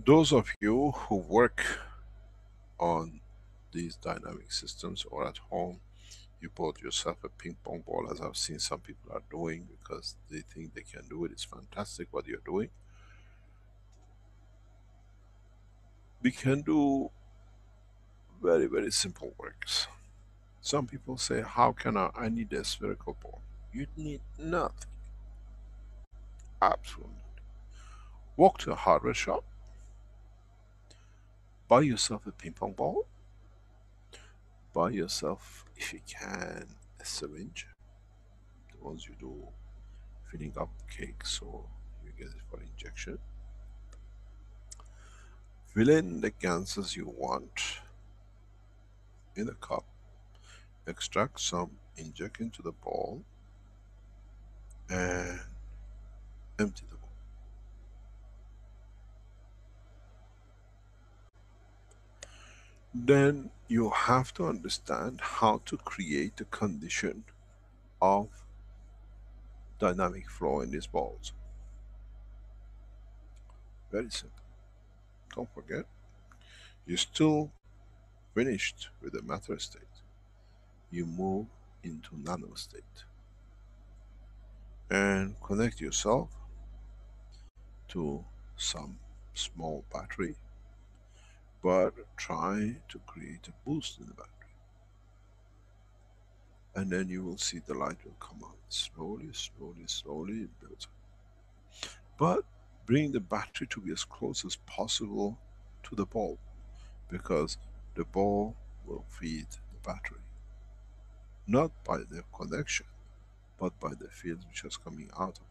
Those of you who work on these dynamic systems or at home, you bought yourself a ping pong ball, as I've seen some people are doing because they think they can do it. It's fantastic what you're doing. We can do very, very simple works. Some people say, how can I need a spherical ball? You need nothing. Absolutely. Walk to a hardware shop, buy yourself a ping pong ball, buy yourself, if you can, a syringe, the ones you do filling up cakes or you get it for injection. Fill in the gases you want in a cup, extract some, inject into the ball, and empty the ball. Then you have to understand how to create the condition of dynamic flow in these balls. Very simple. Don't forget, you still finished with the matter state. You move into nano state and connect yourself to some small battery, but try to create a boost in the battery. And then you will see the light will come out. Slowly, slowly, slowly it builds up. But bring the battery to be as close as possible to the ball, because the ball will feed the battery. Not by the connection, but by the field which is coming out of